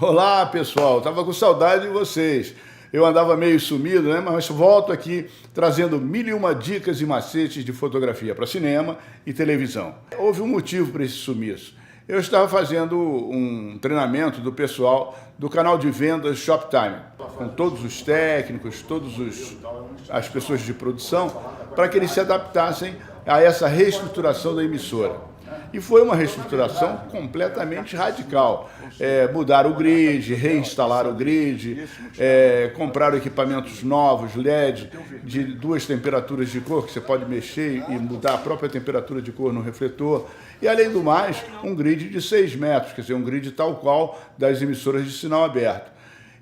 Olá, pessoal, estava com saudade de vocês. Eu andava meio sumido, né? Mas volto aqui trazendo 1001 dicas e macetes de fotografia para cinema e televisão. Houve um motivo para esse sumiço. Eu estava fazendo um treinamento do pessoal do canal de vendas Shoptime, com todos os técnicos, as pessoas de produção, para que eles se adaptassem a essa reestruturação da emissora. E foi uma reestruturação completamente radical. Mudar o grid, reinstalar o grid, comprar equipamentos novos, LED, de 2 temperaturas de cor, que você pode mexer e mudar a própria temperatura de cor no refletor. E, além do mais, um grid de 6 metros, quer dizer, um grid tal qual das emissoras de sinal aberto.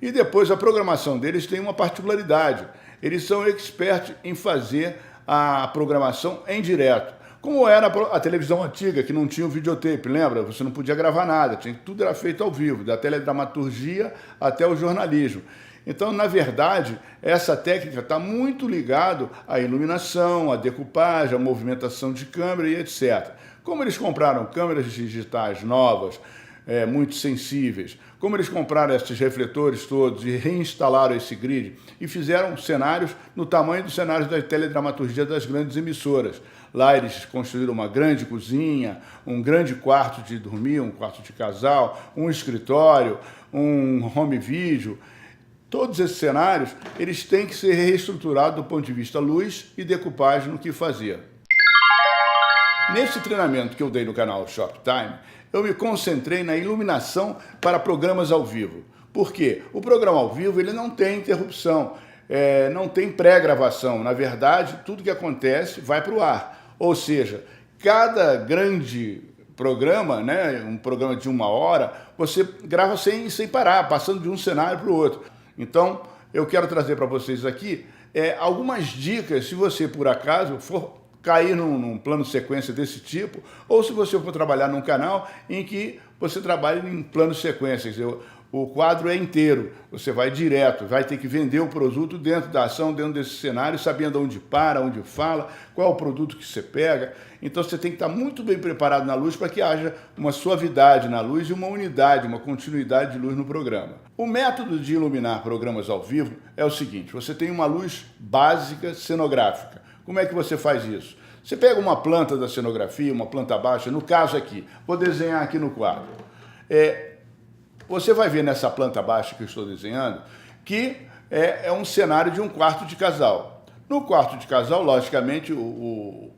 E depois a programação deles tem uma particularidade. Eles são experts em fazer a programação em direto. Como era a televisão antiga, que não tinha o videotape, lembra? Você não podia gravar nada, tudo era feito ao vivo, da teledramaturgia até o jornalismo. Então, na verdade, essa técnica está muito ligada à iluminação, à decupagem, à movimentação de câmera e etc. Como eles compraram câmeras digitais novas, muito sensíveis, como eles compraram esses refletores todos e reinstalaram esse grid e fizeram cenários no tamanho dos cenários da teledramaturgia das grandes emissoras. Lá eles construíram uma grande cozinha, um grande quarto de dormir, um quarto de casal, um escritório, um home video. Todos esses cenários, eles têm que ser reestruturados do ponto de vista luz e decupagem no que fazer. Nesse treinamento que eu dei no canal Shoptime, eu me concentrei na iluminação para programas ao vivo. Por quê? O programa ao vivo ele não tem interrupção, não tem pré-gravação. Na verdade, tudo que acontece vai para o ar. Ou seja, cada grande programa, né, um programa de 1 hora, você grava sem parar, passando de um cenário para o outro. Então, eu quero trazer para vocês aqui algumas dicas, se você, por acaso, for cair num plano sequência desse tipo, ou se você for trabalhar num canal em que você trabalha em plano sequência, quer dizer, o quadro é inteiro, você vai direto, vai ter que vender o produto dentro da ação, dentro desse cenário, sabendo onde para, onde fala, qual é o produto que você pega. Então você tem que estar muito bem preparado na luz para que haja uma suavidade na luz e uma unidade, uma continuidade de luz no programa. O método de iluminar programas ao vivo é o seguinte: você tem uma luz básica cenográfica. Como é que você faz isso? Você pega uma planta da cenografia, uma planta baixa, no caso aqui, vou desenhar aqui no quadro. Você vai ver nessa planta baixa que eu estou desenhando que é um cenário de um quarto de casal. No quarto de casal, logicamente, o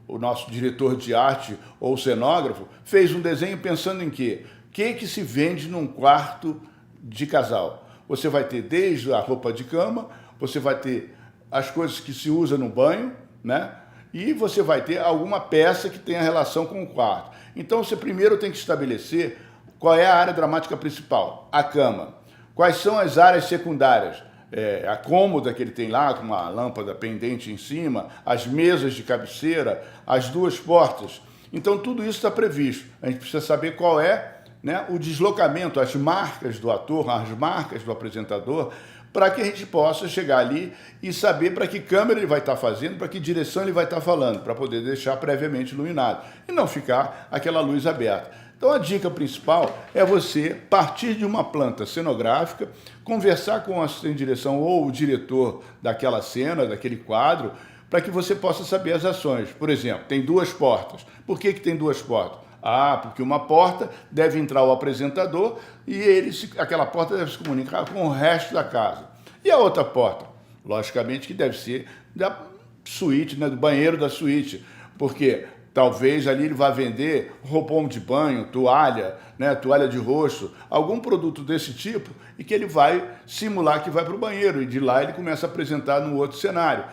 nosso diretor de arte ou cenógrafo fez um desenho pensando em quê? O que se vende num quarto de casal? Você vai ter desde a roupa de cama, você vai ter as coisas que se usa no banho, né? E você vai ter alguma peça que tenha relação com o quarto. Então você primeiro tem que estabelecer qual é a área dramática principal, a cama. Quais são as áreas secundárias? A cômoda que ele tem lá, com uma lâmpada pendente em cima, as mesas de cabeceira, as 2 portas. Então tudo isso está previsto. A gente precisa saber qual é, né, o deslocamento, as marcas do ator, as marcas do apresentador, para que a gente possa chegar ali e saber para que câmera ele vai estar fazendo, para que direção ele vai estar falando, para poder deixar previamente iluminado e não ficar aquela luz aberta. Então a dica principal é você partir de uma planta cenográfica, conversar com o assistente de direção ou o diretor daquela cena, daquele quadro, para que você possa saber as ações. Por exemplo, tem 2 portas. Por que tem 2 portas? Porque uma porta deve entrar o apresentador e aquela porta deve se comunicar com o resto da casa. E a outra porta? Logicamente que deve ser da suíte, né, do banheiro da suíte, porque talvez ali ele vá vender roupão de banho, toalha, né, toalha de rosto, algum produto desse tipo, e que ele vai simular que vai para o banheiro, e de lá ele começa a apresentar no outro cenário.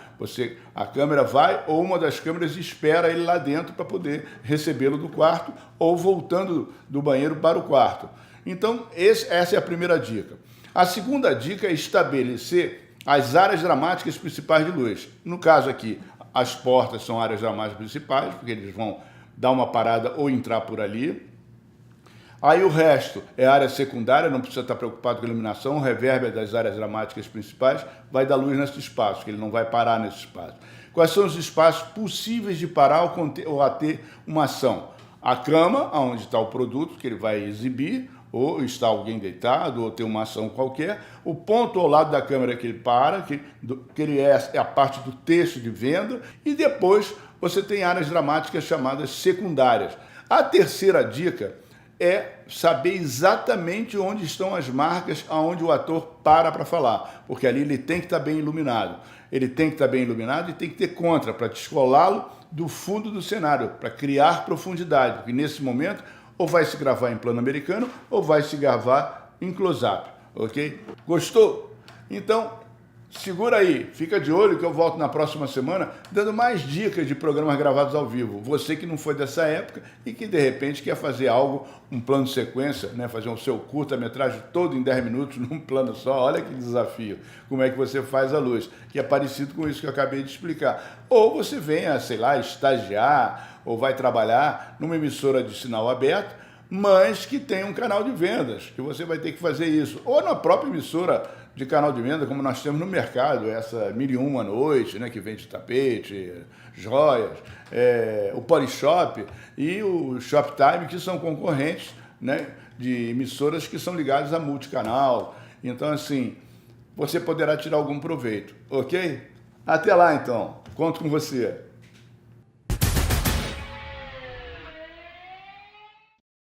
A câmera vai, ou uma das câmeras espera ele lá dentro para poder recebê-lo do quarto, ou voltando do banheiro para o quarto. Então, essa é a primeira dica. A segunda dica é estabelecer as áreas dramáticas principais de luz. No caso aqui, as portas são áreas dramáticas principais, porque eles vão dar uma parada ou entrar por ali. Aí o resto é área secundária, não precisa estar preocupado com a iluminação, o revérbero das áreas dramáticas principais vai dar luz nesse espaço, que ele não vai parar nesse espaço. Quais são os espaços possíveis de parar ou a ter uma ação? a cama, onde está o produto que ele vai exibir, ou está alguém deitado, ou tem uma ação qualquer, o ponto ao lado da câmera que ele para, que ele é a parte do texto de venda, e depois você tem áreas dramáticas chamadas secundárias. A terceira dica é saber exatamente onde estão as marcas aonde o ator para falar, porque ali ele tem que estar bem iluminado. Ele tem que estar bem iluminado e tem que ter contra para descolá-lo do fundo do cenário, para criar profundidade, porque nesse momento ou vai se gravar em plano americano ou vai se gravar em close-up, ok? Gostou? Então, segura aí, fica de olho que eu volto na próxima semana dando mais dicas de programas gravados ao vivo. Você que não foi dessa época e que de repente quer fazer algo, um plano de sequência, né? Fazer o seu curta-metragem todo em 10 minutos num plano só, olha que desafio. Como é que você faz a luz? Que é parecido com isso que eu acabei de explicar. Ou você venha, sei lá, estagiar ou vai trabalhar numa emissora de sinal aberto, mas que tem um canal de vendas, que você vai ter que fazer isso. Ou na própria emissora de canal de venda, como nós temos no mercado, essa 1001 à noite, né, que vende tapete, joias, o Polishop e o Shoptime, que são concorrentes, né, de emissoras que são ligadas a multicanal. Então, assim, você poderá tirar algum proveito, ok? Até lá, então. Conto com você.